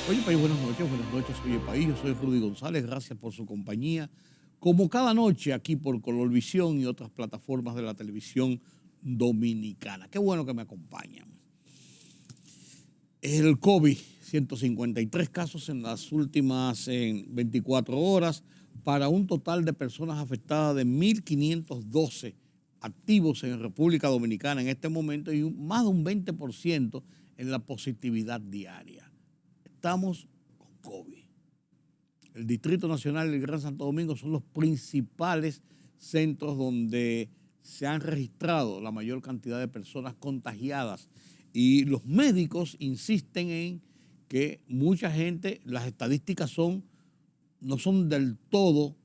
Oye, país, buenas noches, oye, país, yo soy Rudy González, gracias por su compañía. Como cada noche aquí por Colorvisión y otras plataformas de la televisión dominicana. Qué bueno que me acompañan. El COVID, 153 casos en las últimas 24 horas, para un total de personas afectadas de 1.512 activos en República Dominicana en este momento y más de un 20% en la positividad diaria. Estamos con COVID. El Distrito Nacional y el Gran Santo Domingo son los principales centros donde se han registrado la mayor cantidad de personas contagiadas. Y los médicos insisten en que mucha gente, las estadísticas no son del todo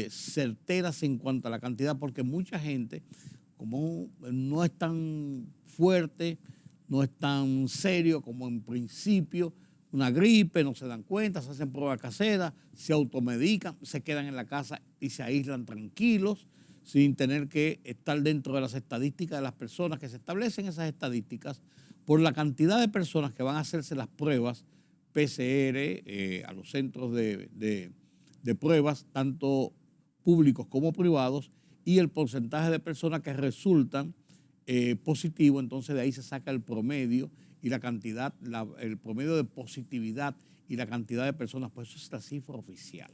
certeras en cuanto a la cantidad, porque mucha gente, como no es tan fuerte, no es tan serio como en principio, una gripe, no se dan cuenta, se hacen pruebas caseras, se automedican, se quedan en la casa y se aíslan tranquilos, sin tener que estar dentro de las estadísticas de las personas, que se establecen esas estadísticas por la cantidad de personas que van a hacerse las pruebas PCR a los centros de pruebas, tanto públicos como privados, y el porcentaje de personas que resultan positivos. Entonces de ahí se saca el promedio y la cantidad, el promedio de positividad y la cantidad de personas, pues eso es la cifra oficial.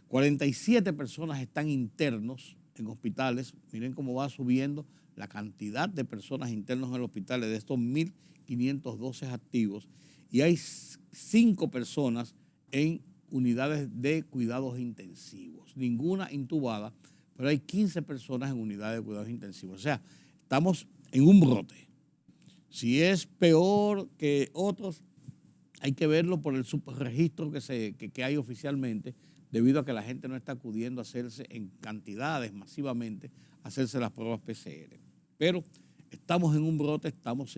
47 personas están internos en hospitales. Miren cómo va subiendo la cantidad de personas internos en los hospitales de estos 1.512 activos. Y hay 5 personas en unidades de cuidados intensivos. Ninguna intubada, pero hay 15 personas en unidades de cuidados intensivos. O sea, estamos en un brote. Si es peor que otros, hay que verlo por el subregistro que hay oficialmente, debido a que la gente no está acudiendo a hacerse en cantidades masivamente, a hacerse las pruebas PCR. Pero estamos en un brote, estamos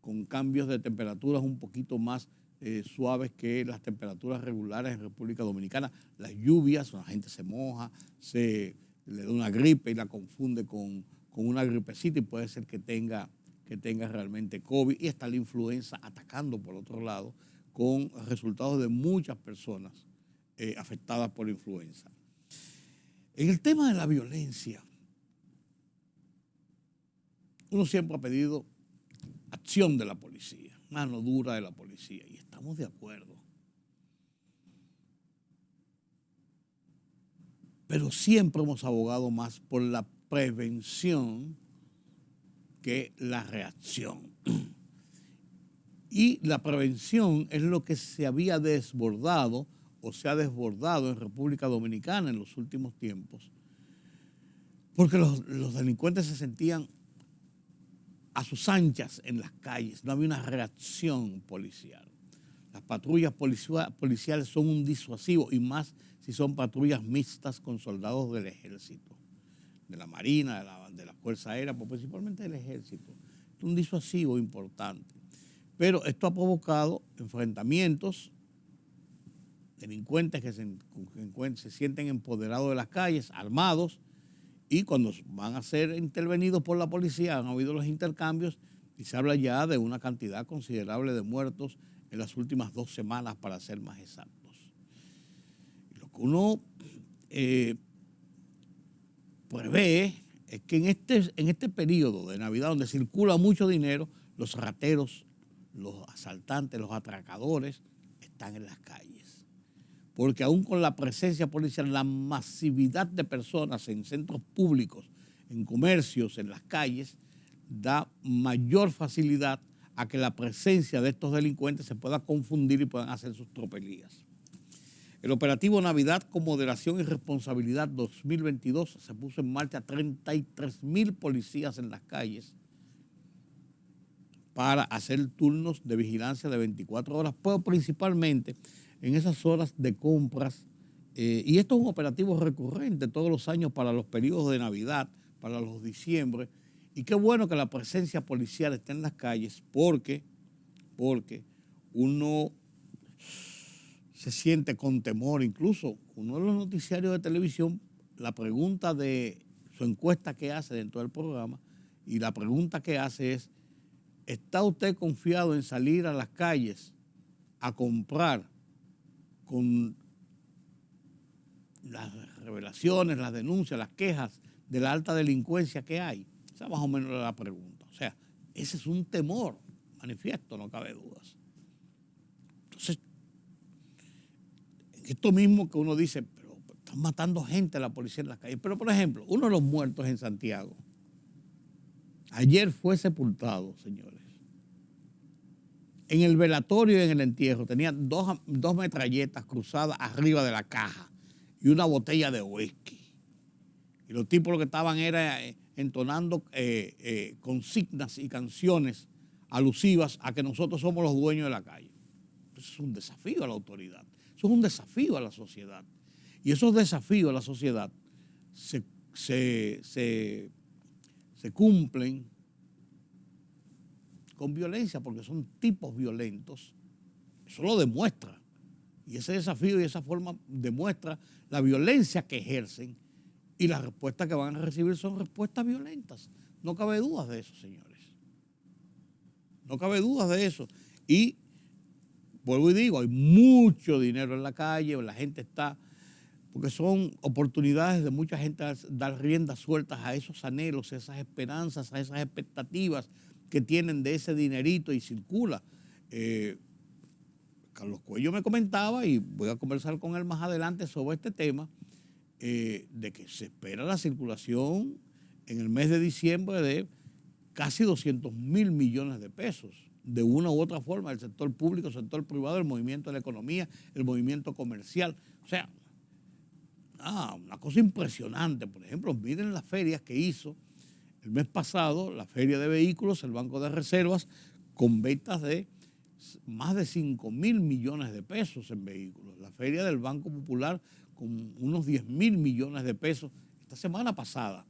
con cambios de temperaturas un poquito más suaves que las temperaturas regulares en República Dominicana. Las lluvias, la gente se moja, le da una gripe y la confunde con una gripecita y puede ser que tenga realmente COVID, y está la influenza atacando por otro lado, con resultados de muchas personas afectadas por la influenza. En el tema de la violencia, uno siempre ha pedido acción de la policía, mano dura de la policía, y estamos de acuerdo. Pero siempre hemos abogado más por la prevención que la reacción. Y la prevención es lo que se había desbordado o se ha desbordado en República Dominicana en los últimos tiempos, porque los delincuentes se sentían a sus anchas en las calles, no había una reacción policial. Las patrullas policiales son un disuasivo, y más si son patrullas mixtas con soldados del ejército, de la Marina, de la Fuerza Aérea, pero principalmente del ejército. Es un disuasivo importante. Pero esto ha provocado enfrentamientos, delincuentes que se sienten empoderados de las calles, armados, y cuando van a ser intervenidos por la policía han habido los intercambios y se habla ya de una cantidad considerable de muertos en las últimas 2 semanas, para ser más exactos. Y lo que uno prevé es que en este periodo de Navidad, donde circula mucho dinero, los rateros, los asaltantes, los atracadores están en las calles. Porque aún con la presencia policial, la masividad de personas en centros públicos, en comercios, en las calles, da mayor facilidad a que la presencia de estos delincuentes se pueda confundir y puedan hacer sus tropelías. El operativo Navidad con Moderación y Responsabilidad 2022 se puso en marcha 33,000 policías en las calles para hacer turnos de vigilancia de 24 horas, pero principalmente en esas horas de compras. Y esto es un operativo recurrente todos los años para los periodos de Navidad, para los diciembre. Y qué bueno que la presencia policial esté en las calles, porque uno se siente con temor. Incluso uno de los noticiarios de televisión, la pregunta de su encuesta que hace dentro del programa, y la pregunta que hace es: ¿está usted confiado en salir a las calles a comprar con las revelaciones, las denuncias, las quejas de la alta delincuencia que hay? Esa es más o menos la pregunta. O sea, ese es un temor manifiesto, no cabe dudas. Entonces, esto mismo que uno dice, pero están matando gente la policía en las calles. Pero, por ejemplo, uno de los muertos en Santiago, ayer fue sepultado, señores. En el velatorio y en el entierro tenía dos metralletas cruzadas arriba de la caja y una botella de whisky. Y los tipos lo que estaban era entonando consignas y canciones alusivas a que nosotros somos los dueños de la calle. Eso es un desafío a la autoridad. Eso es un desafío a la sociedad. Y esos desafíos a la sociedad se cumplen con violencia, porque son tipos violentos. Eso lo demuestra. Y ese desafío y esa forma demuestra la violencia que ejercen, y las respuestas que van a recibir son respuestas violentas. No cabe duda de eso, señores. No cabe duda de eso. Y vuelvo y digo, hay mucho dinero en la calle, la gente está, porque son oportunidades de mucha gente dar riendas sueltas a esos anhelos, a esas esperanzas, a esas expectativas que tienen de ese dinerito y circula. Carlos Cuello me comentaba, y voy a conversar con él más adelante sobre este tema, de que se espera la circulación en el mes de diciembre de casi 200.000 millones de pesos, de una u otra forma, el sector público, el sector privado, el movimiento de la economía, el movimiento comercial. O sea, una cosa impresionante. Por ejemplo, miren las ferias que hizo el mes pasado, la feria de vehículos, el Banco de Reservas, con ventas de más de 5.000 millones de pesos en vehículos. La feria del Banco Popular con unos 10.000 millones de pesos esta semana pasada,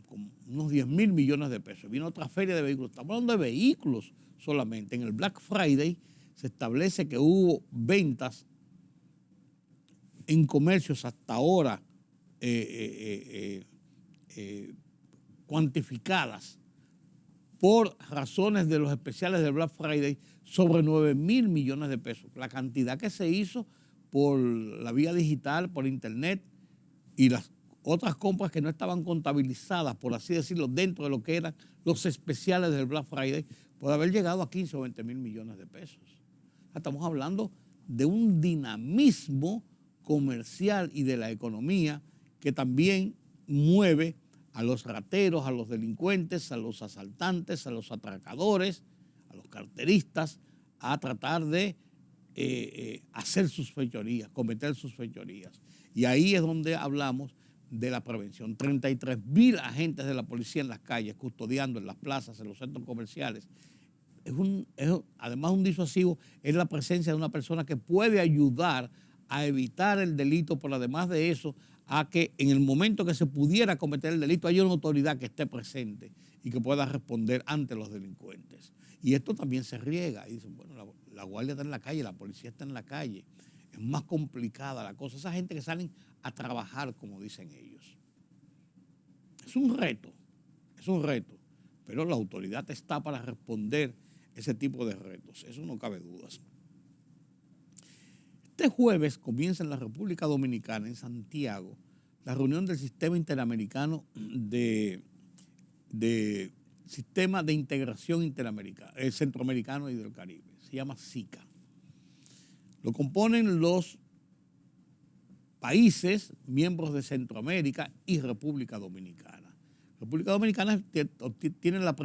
con unos 10.000 millones de pesos. Vino otra feria de vehículos. Estamos hablando de vehículos solamente. En el Black Friday se establece que hubo ventas en comercios hasta ahora cuantificadas por razones de los especiales del Black Friday sobre 9.000 millones de pesos. La cantidad que se hizo por la vía digital, por internet, y las otras compras que no estaban contabilizadas, por así decirlo, dentro de lo que eran los especiales del Black Friday, puede haber llegado a 15 o 20.000 millones de pesos. Estamos hablando de un dinamismo comercial y de la economía que también mueve a los rateros, a los delincuentes, a los asaltantes, a los atracadores, a los carteristas, a tratar de hacer sus fechorías, cometer sus fechorías. Y ahí es donde hablamos de la prevención. 33.000 agentes de la policía en las calles, custodiando en las plazas, en los centros comerciales. Además, un disuasivo es la presencia de una persona que puede ayudar a evitar el delito, pero además de eso, a que en el momento que se pudiera cometer el delito haya una autoridad que esté presente y que pueda responder ante los delincuentes. Y esto también se riega. Y dicen, bueno, la guardia está en la calle, la policía está en la calle. Es más complicada la cosa. Esa gente que salen a trabajar, como dicen ellos. Es un reto, pero la autoridad está para responder ese tipo de retos. Eso no cabe dudas. Este jueves comienza en la República Dominicana, en Santiago, la reunión del Sistema Interamericano de Sistema de Integración Interamericana, Centroamericano y del Caribe. Se llama SICA. Lo componen los países miembros de Centroamérica y República Dominicana. República Dominicana tiene la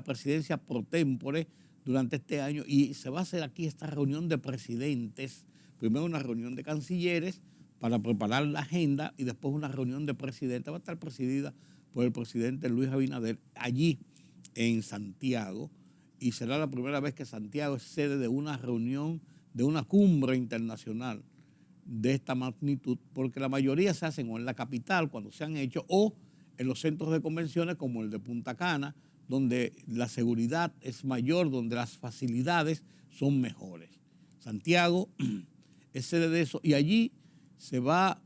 presidencia pro tempore durante este año, y se va a hacer aquí esta reunión de presidentes. Primero una reunión de cancilleres para preparar la agenda, y después una reunión de presidentes. Va a estar presidida por el presidente Luis Abinader allí en Santiago, y será la primera vez que Santiago es sede de una reunión, de una cumbre internacional de esta magnitud, porque la mayoría se hacen o en la capital cuando se han hecho, o en los centros de convenciones como el de Punta Cana, donde la seguridad es mayor, donde las facilidades son mejores. Santiago es sede de eso, y allí se va,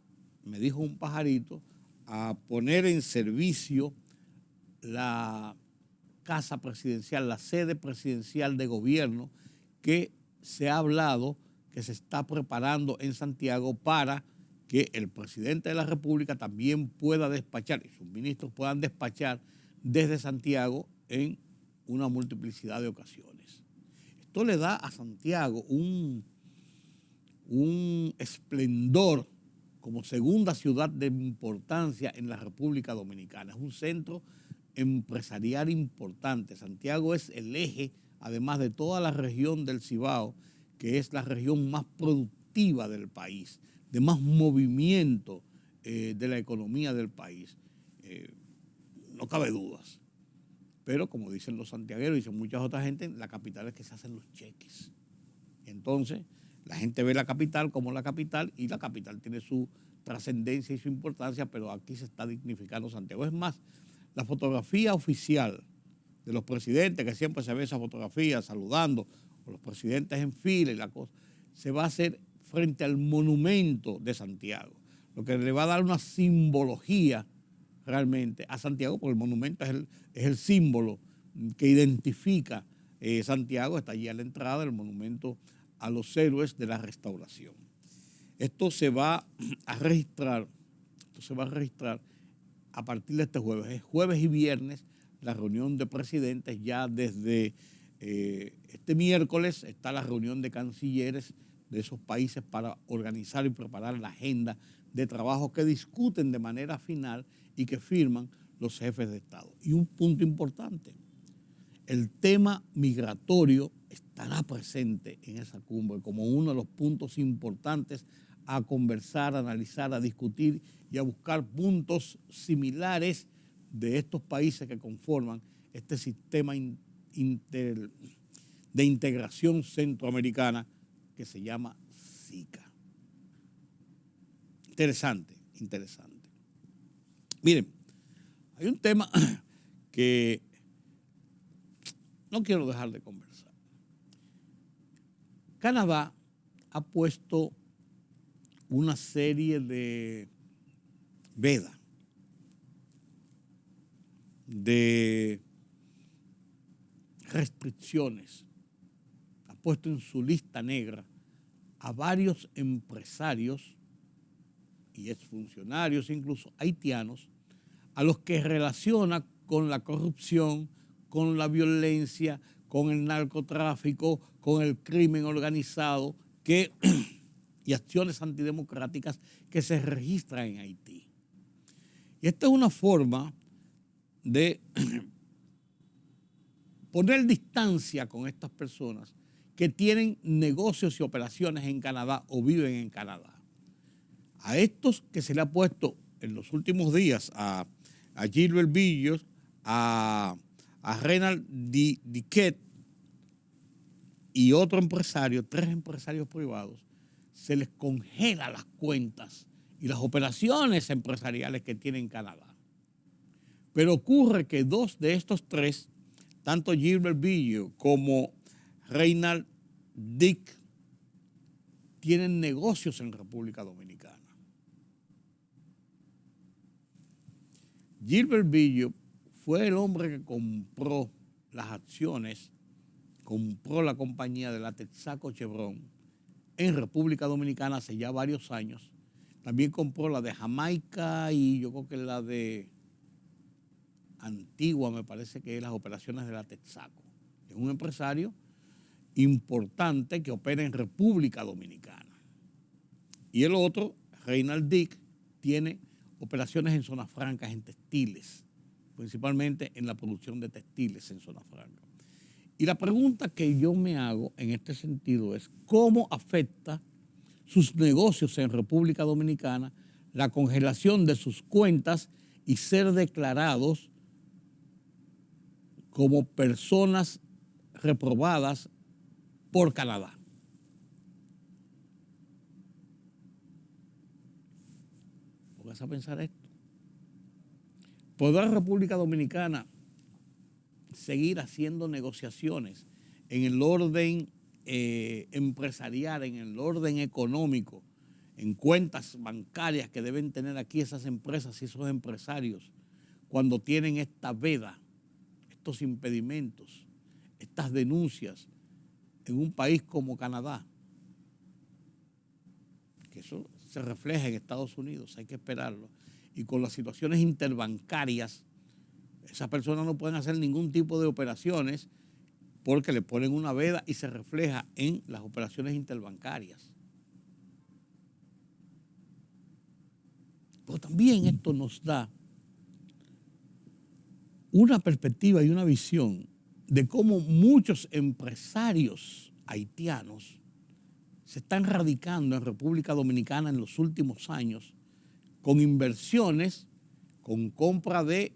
me dijo un pajarito, a poner en servicio la casa presidencial, la sede presidencial de gobierno, que se ha hablado que se está preparando en Santiago para que el presidente de la República también pueda despachar y sus ministros puedan despachar desde Santiago en una multiplicidad de ocasiones. Esto le da a Santiago un esplendor como segunda ciudad de importancia en la República Dominicana. Es un centro empresarial importante. Santiago es el eje, además de toda la región del Cibao, que es la región más productiva del país, de más movimiento de la economía del país. No cabe dudas. Pero como dicen los santiagueros y dicen muchas otras gente, la capital es que se hacen los cheques. Entonces, la gente ve la capital como la capital y la capital tiene su trascendencia y su importancia, pero aquí se está dignificando Santiago. Es más, la fotografía oficial de los presidentes, que siempre se ve esa fotografía saludando, o los presidentes en fila y la cosa, se va a hacer frente al monumento de Santiago, lo que le va a dar una simbología realmente a Santiago, porque el monumento es el símbolo que identifica Santiago. Está allí a la entrada el monumento a los héroes de la Restauración. Esto se va a registrar a partir de este jueves. Es jueves y viernes la reunión de presidentes. Ya desde este miércoles está la reunión de cancilleres de esos países para organizar y preparar la agenda de trabajo que discuten de manera final y que firman los jefes de Estado. Y un punto importante, el tema migratorio estará presente en esa cumbre como uno de los puntos importantes a conversar, a analizar, a discutir y a buscar puntos similares de estos países que conforman este sistema de integración centroamericana que se llama SICA. Interesante. Miren, hay un tema que no quiero dejar de conversar. Canadá ha puesto una serie de vedas, de restricciones, ha puesto en su lista negra a varios empresarios y exfuncionarios, incluso haitianos, a los que relaciona con la corrupción, con la violencia, con el narcotráfico, con el crimen organizado y acciones antidemocráticas que se registran en Haití. Y esta es una forma de poner distancia con estas personas que tienen negocios y operaciones en Canadá o viven en Canadá. A estos que se le ha puesto en los últimos días a Gilbert Villos, a Renald Diquet y otro empresario, 3 empresarios privados, se les congela las cuentas y las operaciones empresariales que tienen en Canadá. Pero ocurre que 2 de estos 3, tanto Gilbert Villos como Renald Dick, tienen negocios en República Dominicana. Gilbert Villos fue el hombre que compró las acciones, compró la compañía de la Texaco Chevron en República Dominicana hace ya varios años. También compró la de Jamaica y yo creo que la de Antigua, me parece que es las operaciones de la Texaco. Es un empresario importante que opera en República Dominicana. Y el otro, Renald Dick, tiene operaciones en zonas francas, en textiles, principalmente en la producción de textiles en zona franca. Y la pregunta que yo me hago en este sentido es cómo afecta sus negocios en República Dominicana la congelación de sus cuentas y ser declarados como personas reprobadas por Canadá. Póngase a pensar esto. ¿Podrá la República Dominicana seguir haciendo negociaciones en el orden empresarial, en el orden económico, en cuentas bancarias que deben tener aquí esas empresas y esos empresarios cuando tienen esta veda, estos impedimentos, estas denuncias en un país como Canadá, que eso se refleja en Estados Unidos, hay que esperarlo, y con las situaciones interbancarias, esas personas no pueden hacer ningún tipo de operaciones porque le ponen una veda y se refleja en las operaciones interbancarias. Pero también esto nos da una perspectiva y una visión de cómo muchos empresarios haitianos se están radicando en República Dominicana en los últimos años con inversiones, con compra de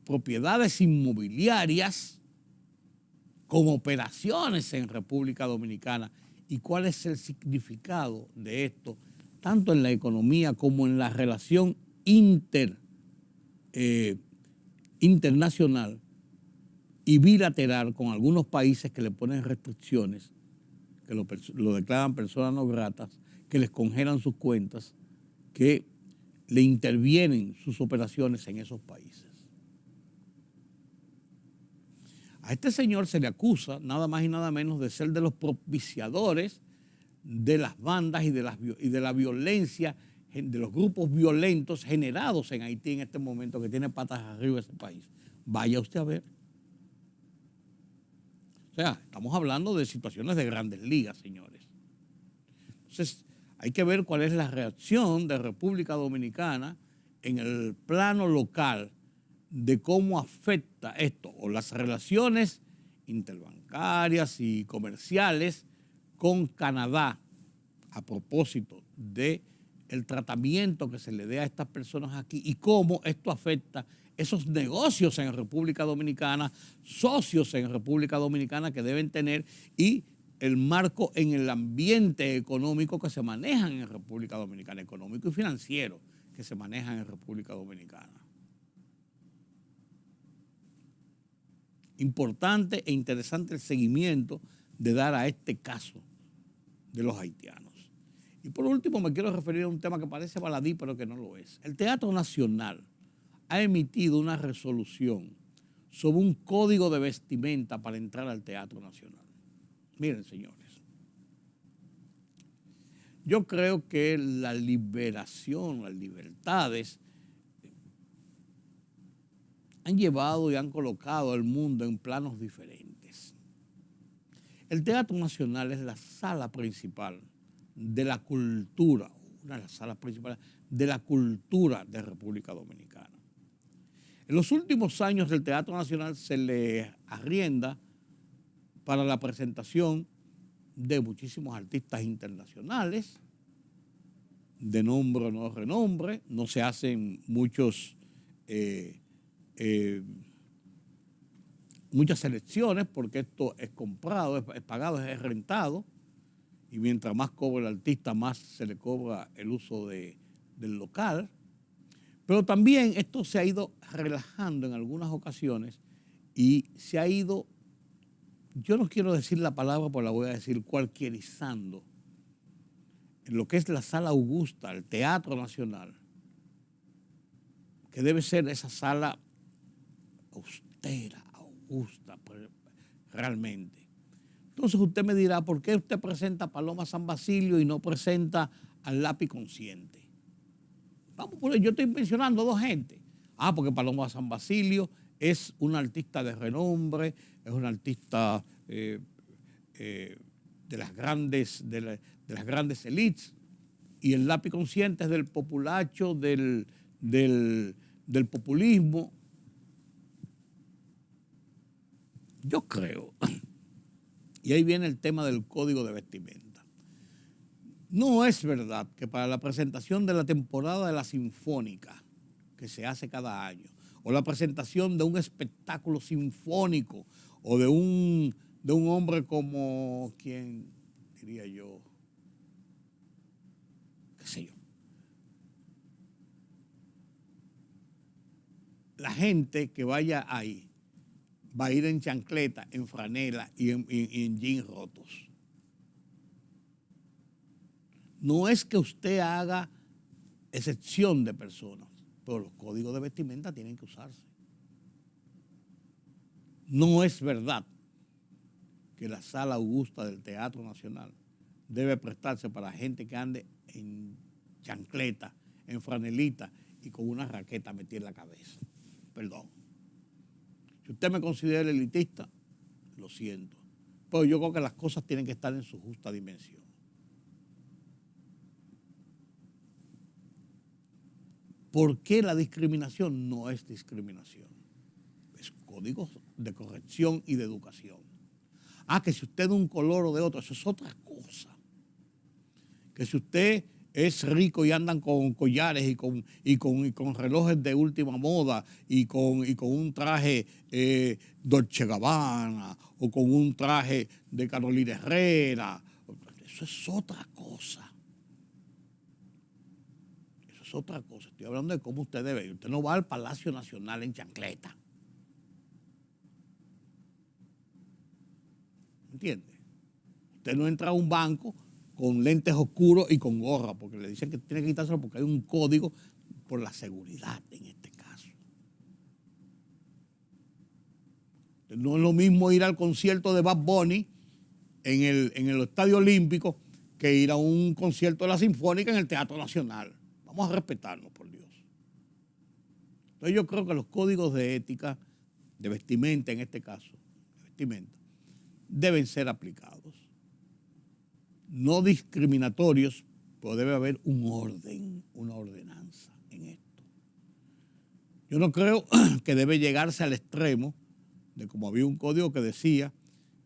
propiedades inmobiliarias, con operaciones en República Dominicana. ¿Y cuál es el significado de esto, tanto en la economía como en la relación internacional y bilateral con algunos países que le ponen restricciones, que lo declaran personas no gratas, que les congelan sus cuentas, que le intervienen sus operaciones en esos países? A este señor se le acusa nada más y nada menos de ser de los propiciadores de las bandas y de la violencia, de los grupos violentos generados en Haití en este momento, que tiene patas arriba ese país. Vaya usted a ver. O sea, estamos hablando de situaciones de grandes ligas, señores. Entonces, hay que ver cuál es la reacción de República Dominicana en el plano local de cómo afecta esto o las relaciones interbancarias y comerciales con Canadá a propósito de el tratamiento que se le dé a estas personas aquí y cómo esto afecta esos negocios en República Dominicana, socios en República Dominicana que deben tener, y el marco en el ambiente económico que se manejan en República Dominicana, económico y financiero que se manejan en República Dominicana. Importante e interesante el seguimiento de dar a este caso de los haitianos. Y por último me quiero referir a un tema que parece baladí, pero que no lo es. El Teatro Nacional ha emitido una resolución sobre un código de vestimenta para entrar al Teatro Nacional. Miren, señores, yo creo que la liberación, las libertades han llevado y han colocado al mundo en planos diferentes. El Teatro Nacional es la sala principal de la cultura, una de las salas principales de la cultura de República Dominicana. En los últimos años el Teatro Nacional se le arrienda para la presentación de muchísimos artistas internacionales, de nombre o no renombre. No se hacen muchas selecciones porque esto es comprado, es pagado, es rentado, y mientras más cobra el artista, más se le cobra el uso del local. Pero también esto se ha ido relajando en algunas ocasiones y se ha ido, yo no quiero decir la palabra, pero la voy a decir, cualquierizando en lo que es la Sala Augusta, el Teatro Nacional, que debe ser esa sala austera, augusta, realmente. Entonces usted me dirá, ¿por qué usted presenta a Paloma San Basilio y no presenta al Lápiz Consciente? Vamos por ahí, yo estoy mencionando dos gente. Porque Paloma San Basilio es una artista de renombre, es una artista de las grandes élites, y el Lápiz Consciente es del populacho, del populismo. Yo creo, y ahí viene el tema del código de vestimenta. No es verdad que para la presentación de la temporada de la Sinfónica, que se hace cada año, o la presentación de un espectáculo sinfónico, o de un hombre como, ¿quién diría yo? ¿Qué sé yo? La gente que vaya ahí va a ir en chancleta, en franela y en jeans rotos. No es que usted haga excepción de personas, pero los códigos de vestimenta tienen que usarse. No es verdad que la Sala Augusta del Teatro Nacional debe prestarse para gente que ande en chancleta, en franelita y con una raqueta metida en la cabeza. Perdón. Si usted me considera elitista, lo siento. Pero yo creo que las cosas tienen que estar en su justa dimensión. ¿Por qué la discriminación no es discriminación? Es códigos de corrección y de educación. Que si usted es de un color o de otro, eso es otra cosa. Que si usted es rico y andan con collares y con relojes de última moda y con un traje Dolce Gabbana o con un traje de Carolina Herrera, eso es otra cosa. Eso es otra cosa. Estoy hablando de cómo usted debe ir. Usted no va al Palacio Nacional en chancleta. ¿Entiende? Usted no entra a un banco con lentes oscuros y con gorra, porque le dicen que tiene que quitárselo porque hay un código por la seguridad en este caso. No es lo mismo ir al concierto de Bad Bunny en el Estadio Olímpico que ir a un concierto de la Sinfónica en el Teatro Nacional. Vamos a respetarnos, por Dios. Entonces yo creo que los códigos de ética, de vestimenta en este caso, de vestimenta, deben ser aplicados. No discriminatorios, pero debe haber un orden, una ordenanza en esto. Yo no creo que debe llegarse al extremo de como había un código que decía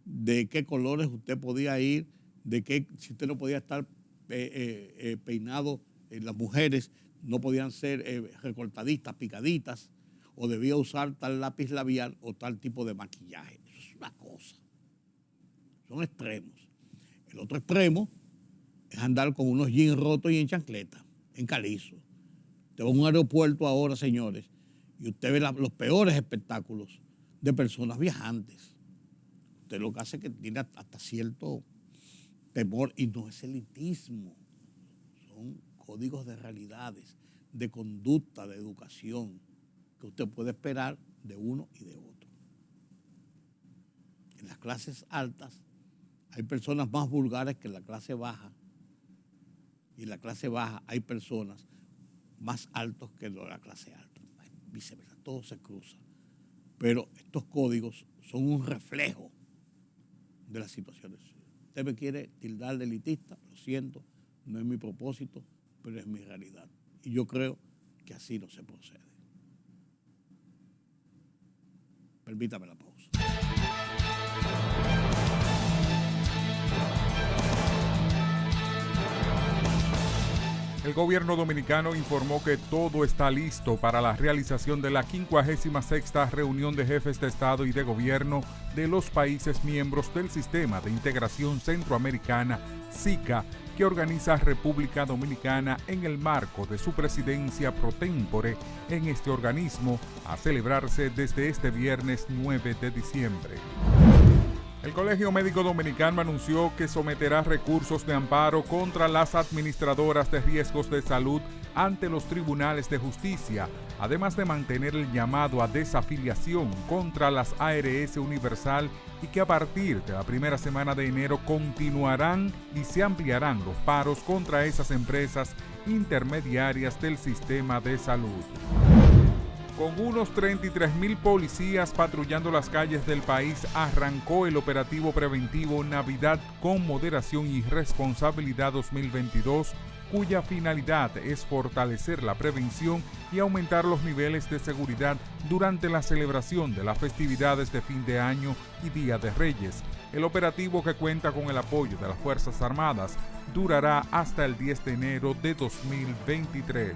de qué colores usted podía ir, de que si usted no podía estar peinado, las mujeres no podían ser recortadistas, picaditas, o debía usar tal lápiz labial o tal tipo de maquillaje. Eso es una cosa. Son extremos. El otro extremo es andar con unos jeans rotos y en chancleta, en calizo. Usted va a un aeropuerto ahora, señores, y usted ve los peores espectáculos de personas viajantes. Usted lo que hace es que tiene hasta cierto temor, y no es elitismo. Son códigos de realidades, de conducta, de educación, que usted puede esperar de uno y de otro. En las clases altas hay personas más vulgares que en la clase baja. Y en la clase baja hay personas más altos que en la clase alta. Viceversa, todo se cruza. Pero estos códigos son un reflejo de las situaciones. Usted me quiere tildar de elitista, lo siento, no es mi propósito, pero es mi realidad. Y yo creo que así no se procede. Permítame la pausa. El gobierno dominicano informó que todo está listo para la realización de la 56ª reunión de jefes de Estado y de Gobierno de los países miembros del Sistema de Integración Centroamericana, SICA, que organiza República Dominicana en el marco de su presidencia pro tempore en este organismo, a celebrarse desde este viernes 9 de diciembre. El Colegio Médico Dominicano anunció que someterá recursos de amparo contra las administradoras de riesgos de salud ante los tribunales de justicia, además de mantener el llamado a desafiliación contra las ARS Universal y que a partir de la primera semana de enero continuarán y se ampliarán los paros contra esas empresas intermediarias del sistema de salud. Con unos 33,000 policías patrullando las calles del país, arrancó el operativo preventivo Navidad con Moderación y Responsabilidad 2022, cuya finalidad es fortalecer la prevención y aumentar los niveles de seguridad durante la celebración de las festividades de fin de año y Día de Reyes. El operativo, que cuenta con el apoyo de las Fuerzas Armadas, durará hasta el 10 de enero de 2023.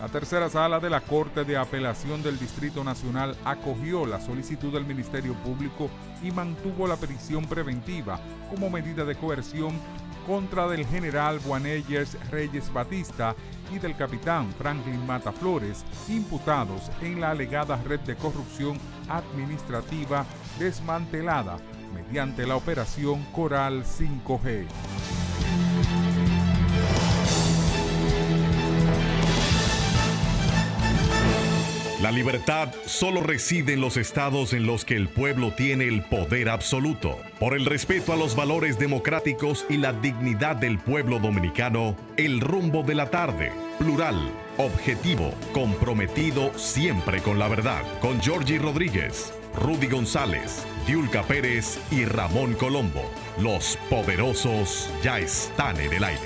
La tercera sala de la Corte de Apelación del Distrito Nacional acogió la solicitud del Ministerio Público y mantuvo la prisión preventiva como medida de coerción contra del general Juaneyers Reyes Batista y del capitán Franklin Mata Flores, imputados en la alegada red de corrupción administrativa desmantelada mediante la operación Coral 5G. La libertad solo reside en los estados en los que el pueblo tiene el poder absoluto. Por el respeto a los valores democráticos y la dignidad del pueblo dominicano, El Rumbo de la Tarde. Plural, objetivo, comprometido siempre con la verdad. Con Georgie Rodríguez, Rudy González, Diulca Pérez y Ramón Colombo. Los poderosos ya están en el aire.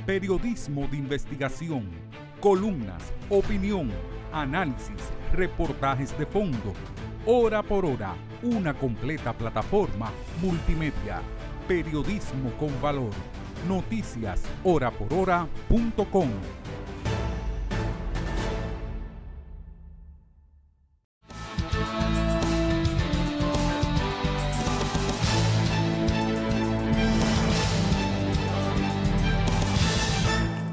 Periodismo de investigación, columnas, opinión, análisis, reportajes de fondo. Hora por hora, una completa plataforma multimedia. Periodismo con valor. Noticias horaporhora.com.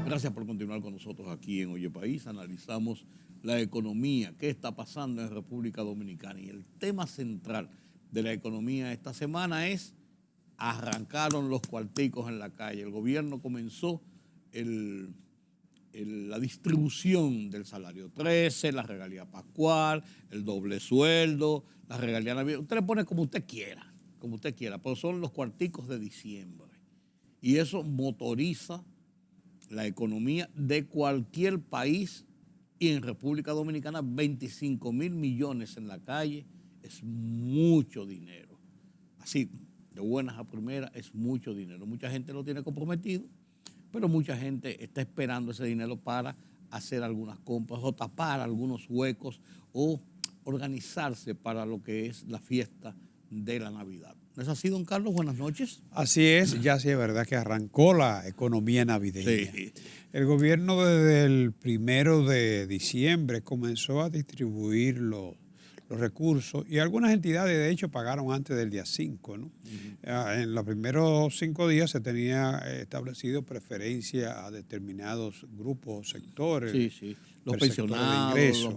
Gracias por continuar con nosotros aquí en Oye País. Analizamos la economía, qué está pasando en República Dominicana. Y el tema central de la economía esta semana es: arrancaron los cuarticos en la calle. El gobierno comenzó la distribución del salario 13, la regalía pascual, el doble sueldo, la regalía navideña. Usted le pone como usted quiera, pero son los cuarticos de diciembre. Y eso motoriza la economía de cualquier país, y en República Dominicana 25,000 millones en la calle es mucho dinero. Así, de buenas a primeras, es mucho dinero. Mucha gente lo tiene comprometido, pero mucha gente está esperando ese dinero para hacer algunas compras o tapar algunos huecos o organizarse para lo que es la fiesta de la Navidad. ¿No es así, don Carlos? Buenas noches. Así es, ya sí es verdad que arrancó la economía navideña. Sí. El gobierno desde el 1 de diciembre comenzó a distribuir los recursos, y algunas entidades de hecho pagaron antes del día 5, ¿no? En los primeros 5 días se tenía establecido preferencia a determinados grupos o sectores. Sí. Los pensionados,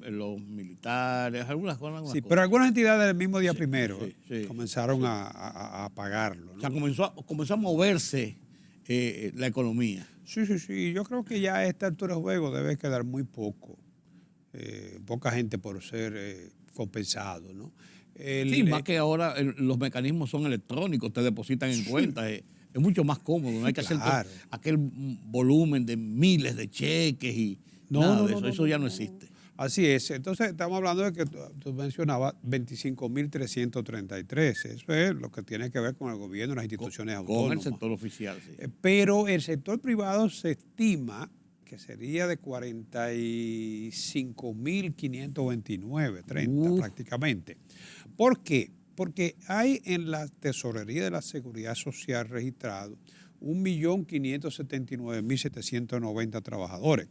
los militares, algunas cosas. Sí, pero algunas entidades el mismo día primero sí. comenzaron a pagarlo, ¿no? O sea, comenzó a moverse la economía. Sí. Yo creo que ya a esta altura del juego debe quedar muy poco. Poca gente por ser compensado, ¿no? Más que ahora los mecanismos son electrónicos, te depositan en cuentas, es mucho más cómodo, no hay que hacer aquel volumen de miles de cheques y eso ya no existe. Así es, entonces estamos hablando de que tú mencionabas 25.333, eso es lo que tiene que ver con el gobierno, las instituciones autónomas. Con el sector oficial, sí. Pero el sector privado se estima que sería de 45.529, 30 prácticamente. ¿Por qué? Porque hay en la Tesorería de la Seguridad Social registrado 1.579.790 trabajadores,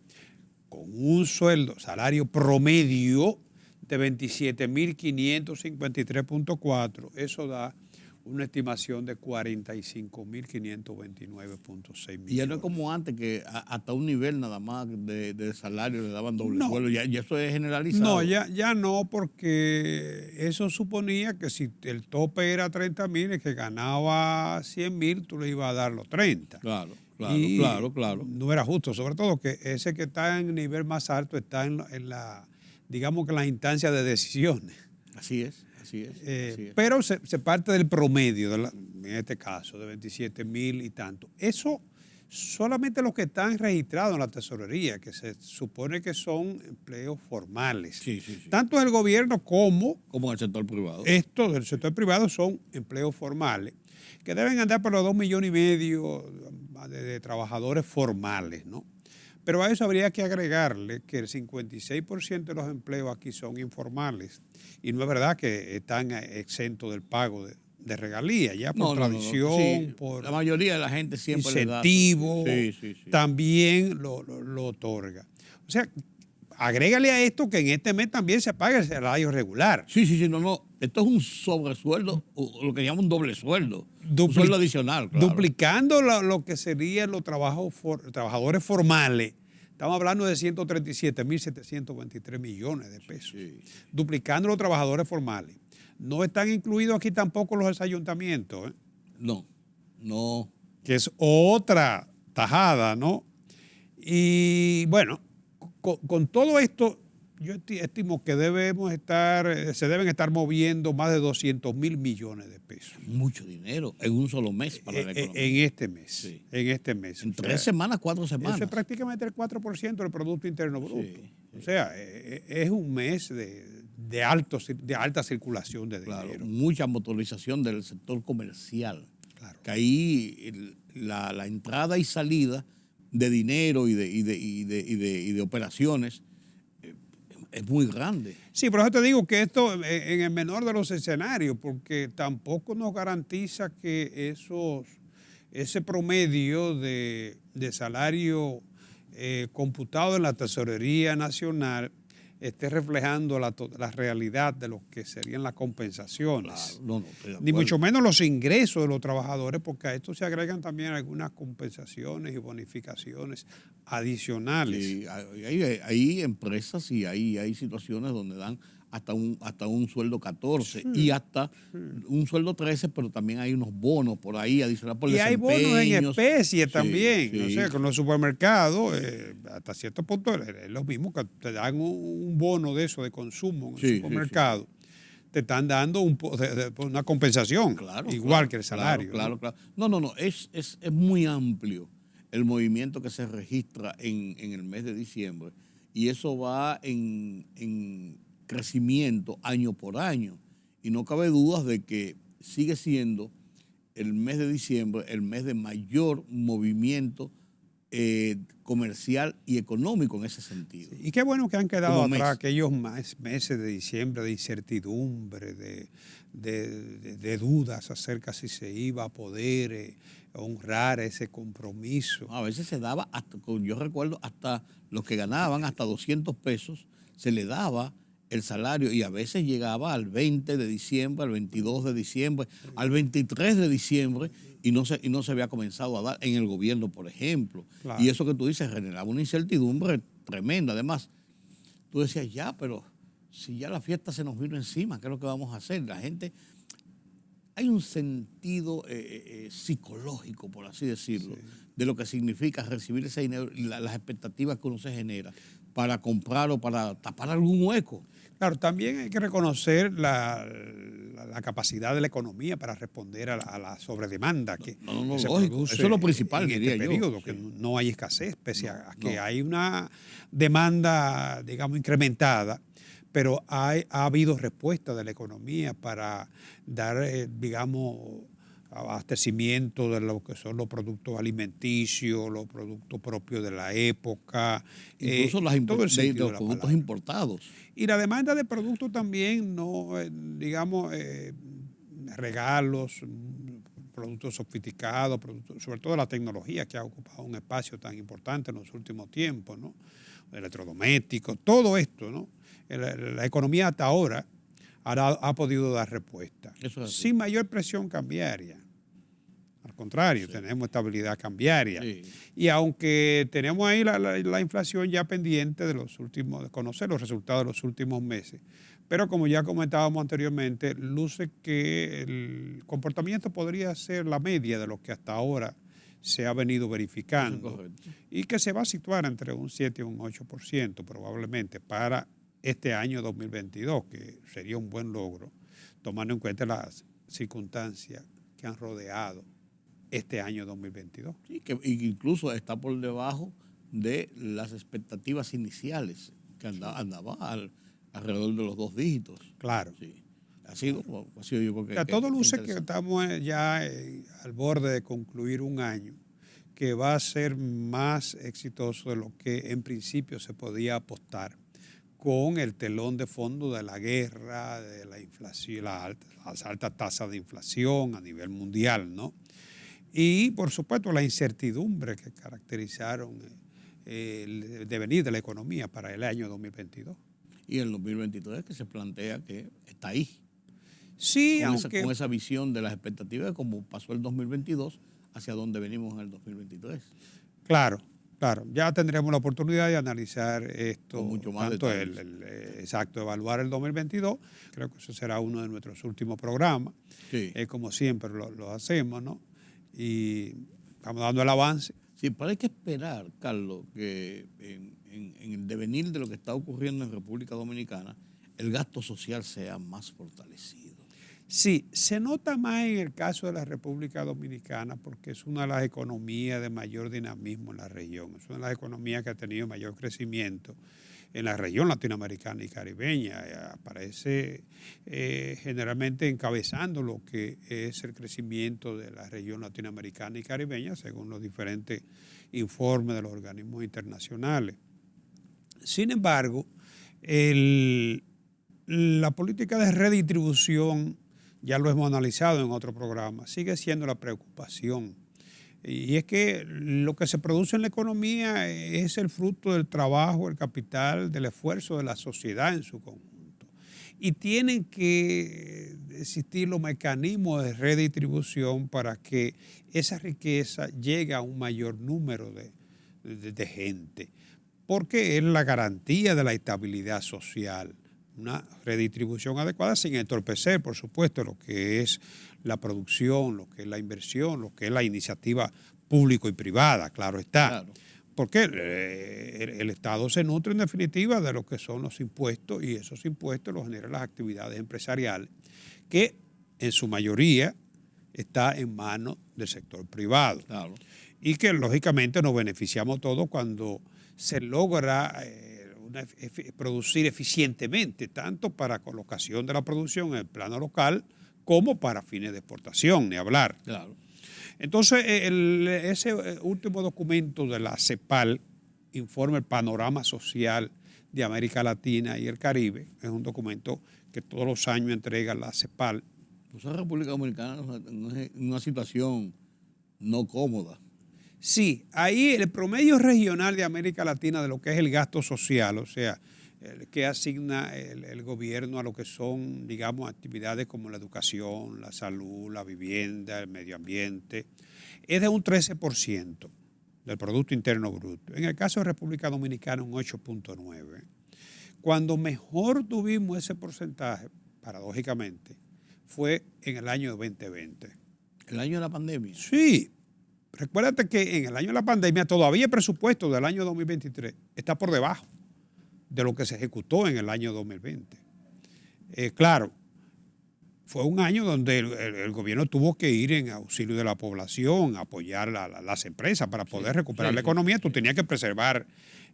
con un salario promedio de 27.553.4. Eso da una estimación de 45.529.6 millones. Y ya no es como antes, que hasta un nivel nada más de salario le daban doble sueldo. Ya eso es generalizado. No, ya no, porque eso suponía que si el tope era 30,000, el que ganaba 100,000, tú le ibas a dar los 30. Claro. No era justo, sobre todo que ese que está en nivel más alto está en la digamos que en las instancias de decisiones. Así es. Pero se parte del promedio, en este caso, de 27,000 y tanto. Eso solamente los que están registrados en la tesorería, que se supone que son empleos formales. Sí. Tanto del gobierno como el sector privado. Estos del sector privado son empleos formales, que deben andar por los 2,5 millones de trabajadores formales, ¿no? Pero a eso habría que agregarle que el 56% de los empleos aquí son informales. Y no es verdad que están exentos del pago de regalías, ya por tradición, Sí, por la mayoría de la gente siempre incentivo, le da. Sí. También lo otorga. O sea, agrégale a esto que en este mes también se paga el salario regular. Sí. Esto es un sobresueldo, o lo que llaman un doble sueldo. Un sueldo adicional, claro. Duplicando lo que serían los trabajadores formales. Estamos hablando de 137.723 millones de pesos. Sí. Duplicando los trabajadores formales. No están incluidos aquí tampoco los ayuntamientos, No. Que es otra tajada, ¿no? Y bueno, con todo esto, yo estimo que se deben estar moviendo más de 200.000 millones de pesos. Mucho dinero en un solo mes para la economía. En este mes. Sí. En este mes. En 3 semanas, 4 semanas. Eso es prácticamente el 4% del Producto Interno Bruto. Sí. O sea, es un mes de alta circulación de dinero. Claro, mucha motorización del sector comercial. Claro. Que ahí la entrada y salida de dinero y de operaciones es muy grande. Sí, por eso te digo que esto en el menor de los escenarios, porque tampoco nos garantiza que ese promedio de salario computado en la Tesorería Nacional esté reflejando la realidad de lo que serían las compensaciones. Claro, no, estoy de Ni acuerdo. mucho menos los ingresos de los trabajadores, porque a esto se agregan también algunas compensaciones y bonificaciones adicionales. Sí, hay empresas y hay situaciones donde dan hasta un sueldo 14 y hasta un sueldo 13, pero también hay unos bonos por ahí adicionales por Y hay bonos en desempeños. especie Sí, también. sí. O sea, con los supermercados, hasta cierto punto es lo mismo que te dan un bono de eso de consumo en el Sí, supermercado. Sí. Te están dando una compensación, Claro, igual claro, que el salario. Claro. No, es muy amplio el movimiento que se registra en el mes de diciembre y eso va en crecimiento año por año y no cabe dudas de que sigue siendo el mes de diciembre el mes de mayor movimiento comercial y económico en ese sentido. Y qué bueno que han quedado Como atrás mes. aquellos meses de diciembre de incertidumbre, de dudas acerca si se iba a poder honrar ese compromiso. A veces se daba, yo recuerdo, hasta los que ganaban hasta 200 pesos, se le daba el salario y a veces llegaba al 20 de diciembre, al 22 de diciembre, al 23 de diciembre y no se había comenzado a dar en el gobierno, por ejemplo. Claro. Y eso que tú dices generaba una incertidumbre tremenda. Además, tú decías, pero si ya la fiesta se nos vino encima, ¿qué es lo que vamos a hacer? La gente, hay un sentido psicológico, por así decirlo, de lo que significa recibir ese dinero y las expectativas que uno se genera para comprar o para tapar algún hueco. Claro, también hay que reconocer la capacidad de la economía para responder a la sobredemanda que se lógico. produce. Eso es lo principal, en diría este yo. periodo, Sí. que no hay escasez, pese a que hay una demanda, digamos, incrementada, pero ha habido respuesta de la economía para dar, digamos, abastecimiento de lo que son los productos alimenticios, los productos propios de la época. Incluso todo el de sentido los la productos palabra. importados. Y la demanda de productos también, no, digamos, regalos, productos sofisticados, sobre todo la tecnología que ha ocupado un espacio tan importante en los últimos tiempos, ¿no? Electrodomésticos, todo esto, ¿no? La economía hasta ahora ha podido dar respuesta. Eso es así. Sin mayor presión cambiaria. Al contrario, tenemos estabilidad cambiaria. Sí. Y aunque tenemos ahí la inflación ya pendiente de conocer los resultados de los últimos meses, pero como ya comentábamos anteriormente, luce que el comportamiento podría ser la media de lo que hasta ahora se ha venido verificando y que se va a situar entre un 7 y un 8% probablemente para este año 2022, que sería un buen logro, tomando en cuenta las circunstancias que han rodeado este año 2022. Sí, que incluso está por debajo de las expectativas iniciales, que andaba alrededor de los 2 dígitos. Claro. Sí. Ha sido yo creo que... O sea, todo luce que interesante. estamos ya al borde de concluir un año que va a ser más exitoso de lo que en principio se podía apostar, con el telón de fondo de la guerra, de la inflación, las altas tasas de inflación a nivel mundial, ¿no? Y, por supuesto, la incertidumbre que caracterizaron el devenir de la economía para el año 2022. Y el 2023 que se plantea que está ahí. Sí, Con esa visión de las expectativas de cómo pasó el 2022 hacia dónde venimos en el 2023. Claro, Claro, ya tendremos la oportunidad de analizar esto, Con mucho más tanto detalles. exacto, evaluar el 2022. Creo que eso será uno de nuestros últimos programas. Sí. Como siempre lo hacemos, ¿no? Y estamos dando el avance. Sí, pero hay que esperar, Carlos, que en el devenir de lo que está ocurriendo en República Dominicana, el gasto social sea más fortalecido. Sí, se nota más en el caso de la República Dominicana porque es una de las economías de mayor dinamismo en la región. Es una de las economías que ha tenido mayor crecimiento en la región latinoamericana y caribeña. Aparece generalmente encabezando lo que es el crecimiento de la región latinoamericana y caribeña, según los diferentes informes de los organismos internacionales. Sin embargo, la política de redistribución, ya lo hemos analizado en otro programa, sigue siendo la preocupación. Y es que lo que se produce en la economía es el fruto del trabajo, el capital, del esfuerzo de la sociedad en su conjunto. Y tienen que existir los mecanismos de redistribución para que esa riqueza llegue a un mayor número de gente, porque es la garantía de la estabilidad social. Una redistribución adecuada sin entorpecer, por supuesto, lo que es la producción, lo que es la inversión, lo que es la iniciativa público y privada, claro está. Claro. Porque el Estado se nutre en definitiva de lo que son los impuestos y esos impuestos los generan las actividades empresariales, que en su mayoría está en manos del sector privado. Claro. Y que lógicamente nos beneficiamos todos cuando se logra producir eficientemente, tanto para colocación de la producción en el plano local como para fines de exportación, ni hablar. Claro. Entonces, ese último documento de la CEPAL, informa el panorama social de América Latina y el Caribe, es un documento que todos los años entrega la CEPAL. Pues la República Dominicana es una situación no cómoda. Sí, ahí el promedio regional de América Latina de lo que es el gasto social, o sea, el que asigna el gobierno a lo que son, digamos, actividades como la educación, la salud, la vivienda, el medio ambiente, es de un 13% del Producto Interno Bruto. En el caso de República Dominicana, un 8.9%. Cuando mejor tuvimos ese porcentaje, paradójicamente, fue en el año 2020. ¿El año de la pandemia? Sí. Recuérdate que en el año de la pandemia todavía el presupuesto del año 2023 está por debajo de lo que se ejecutó en el año 2020. Claro, fue un año donde el gobierno tuvo que ir en auxilio de la población, apoyar las empresas para poder recuperar la economía. Tú tenías que preservar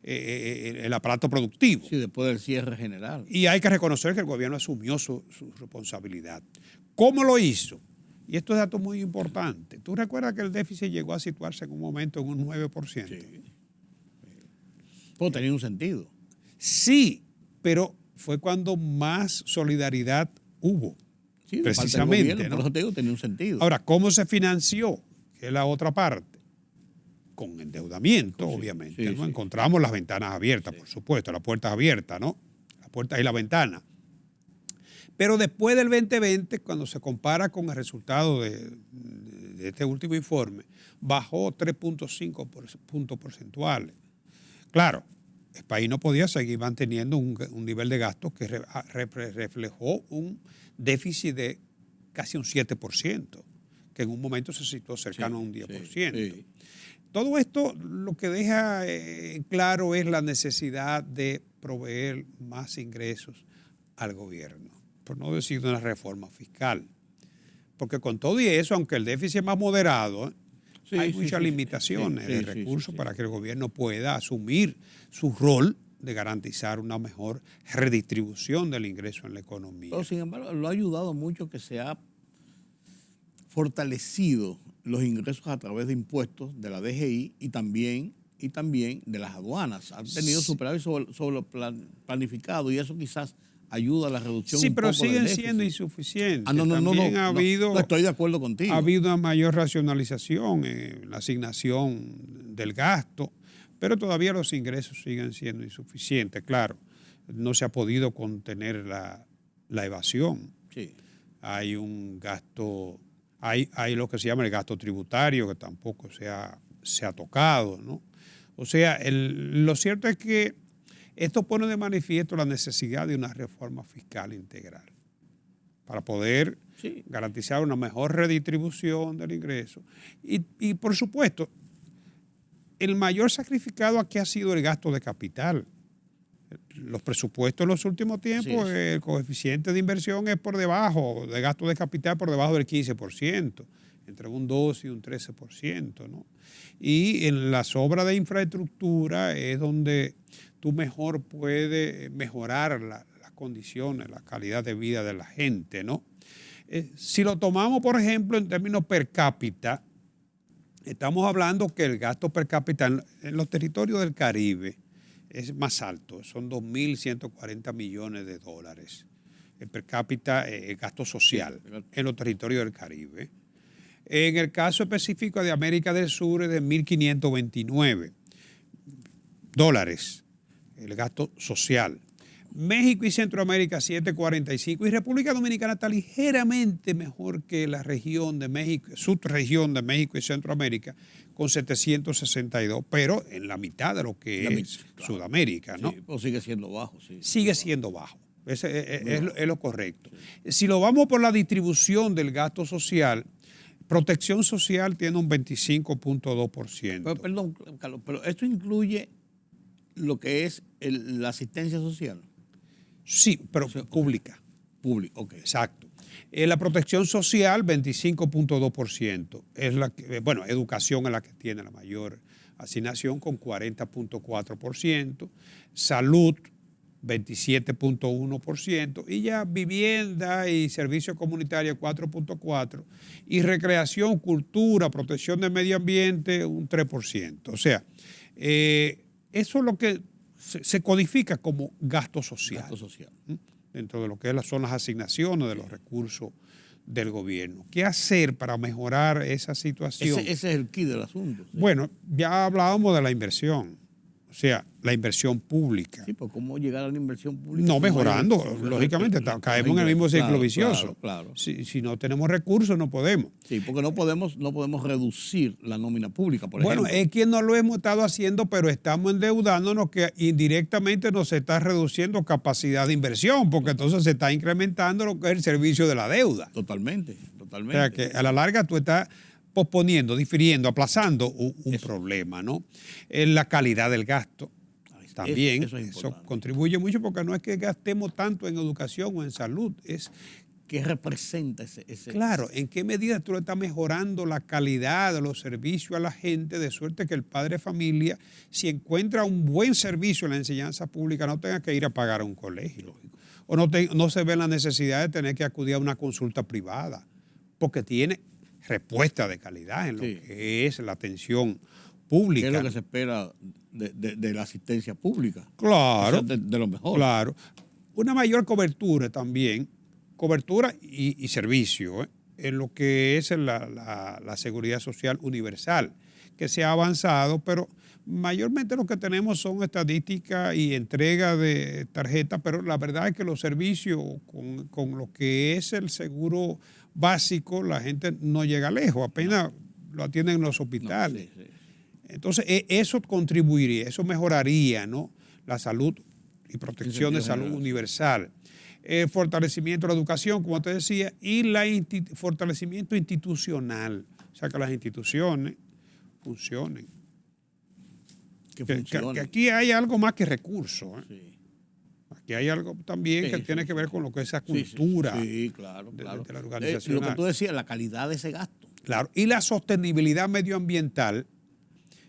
el aparato productivo. Sí, después del cierre general. Y hay que reconocer que el gobierno asumió su responsabilidad. ¿Cómo lo hizo? Y esto es dato muy importante. ¿Tú recuerdas que el déficit llegó a situarse en un momento en un 9%? Sí. Pues tenía un sentido. Sí, pero fue cuando más solidaridad hubo. Sí, precisamente. Gobierno, ¿no? Por eso te digo, tenía un sentido. Ahora, ¿cómo se financió? Que es la otra parte. Con endeudamiento, sí, obviamente. Sí, ¿no? Sí. Encontramos las ventanas abiertas, por supuesto, las puertas abiertas, ¿no? Las puertas y la ventana. Pero después del 2020, cuando se compara con el resultado de este último informe, bajó 3.5 puntos porcentuales. Claro, el país no podía seguir manteniendo un nivel de gastos que reflejó un déficit de casi un 7%, que en un momento se situó cercano a un 10%. Sí. Todo esto lo que deja claro es la necesidad de proveer más ingresos al gobierno, por no decir una reforma fiscal. Porque con todo y eso, aunque el déficit es más moderado, hay muchas limitaciones de recursos para que el gobierno pueda asumir su rol de garantizar una mejor redistribución del ingreso en la economía. Pero, sin embargo, lo ha ayudado mucho que se ha fortalecido los ingresos a través de impuestos de la DGI y también de las aduanas. Han tenido superávit sobre lo planificado y eso quizás ayuda a la reducción. Sí, pero siguen siendo insuficientes. No, estoy de acuerdo contigo. Ha habido una mayor racionalización en la asignación del gasto, pero todavía los ingresos siguen siendo insuficientes. Claro, no se ha podido contener la evasión. Sí. Hay un gasto, hay lo que se llama el gasto tributario, que tampoco se ha tocado, ¿no? O sea, lo cierto es que esto pone de manifiesto la necesidad de una reforma fiscal integral para poder garantizar una mejor redistribución del ingreso. Y por supuesto, el mayor sacrificado aquí ha sido el gasto de capital. Los presupuestos en los últimos tiempos, el coeficiente de inversión es por debajo, de gasto de capital por debajo del 15%, entre un 12 y un 13%, ¿no? Y en las obras de infraestructura es donde tú mejor puedes mejorar las condiciones, la calidad de vida de la gente, ¿no? Si lo tomamos, por ejemplo, en términos per cápita, estamos hablando que el gasto per cápita en los territorios del Caribe es más alto, son 2.140 millones de dólares. El per cápita, el gasto social en los territorios del Caribe. En el caso específico de América del Sur es de 1.529 dólares el gasto social. México y Centroamérica 745 y República Dominicana está ligeramente mejor que la región de México, subregión de México y Centroamérica con 762, pero en la mitad de lo que es Sudamérica, ¿no? Sí, pero sigue siendo bajo. Sí, sigue siendo bajo. Es lo correcto. Sí. Si lo vamos por la distribución del gasto social, protección social tiene un 25.2%. Perdón, Carlos, pero esto incluye lo que es la asistencia social. Sí, pero pública. Pública, ok. Exacto. La protección social, 25.2%. Es la que, bueno, educación es la que tiene la mayor asignación con 40.4%. Salud, 27.1%. Y ya vivienda y servicios comunitarios, 4.4%. Y recreación, cultura, protección del medio ambiente, un 3%. O sea, eso es lo que se codifica como gasto social. Gasto social. Dentro de lo que son las asignaciones de los recursos del gobierno. ¿Qué hacer para mejorar esa situación? Ese es el quid del asunto. Sí. Bueno, ya hablábamos de la inversión, o sea, la inversión pública. Sí, pues ¿cómo llegar a la inversión pública? No mejorando, lógicamente, caemos en el mismo ciclo vicioso. Claro. Si no tenemos recursos, no podemos. Sí, porque no podemos reducir la nómina pública, por ejemplo. Bueno, es que no lo hemos estado haciendo, pero estamos endeudándonos que indirectamente nos está reduciendo capacidad de inversión, porque entonces se está incrementando lo que es el servicio de la deuda. Totalmente. O sea, que a la larga tú estás posponiendo, difiriendo, aplazando un problema, ¿no? La calidad del gasto. También eso contribuye mucho porque no es que gastemos tanto en educación o en salud, es ¿qué representa ese? Claro, ¿en qué medida tú le estás mejorando la calidad de los servicios a la gente de suerte que el padre de familia, si encuentra un buen servicio en la enseñanza pública, no tenga que ir a pagar a un colegio? O no se ve la necesidad de tener que acudir a una consulta privada porque tiene respuesta de calidad en lo que es la atención pública. ¿Qué es lo que se espera de la asistencia pública? Claro. O sea, de lo mejor. Claro. Una mayor cobertura también, cobertura y servicio, en lo que es la seguridad social universal, que se ha avanzado, pero mayormente lo que tenemos son estadísticas y entrega de tarjetas, pero la verdad es que los servicios con lo que es el seguro básico, la gente no llega lejos, apenas lo atienden en los hospitales. No, sí. Entonces, eso contribuiría, eso mejoraría, ¿no? La salud y protección de salud universal. El fortalecimiento de la educación, como te decía, y el fortalecimiento institucional. O sea, que las instituciones funcionen. Que aquí hay algo más que recursos. Sí. Aquí hay algo también que tiene que ver con lo que es esa cultura claro. de la organización. Lo que tú decías, la calidad de ese gasto. Claro, y la sostenibilidad medioambiental,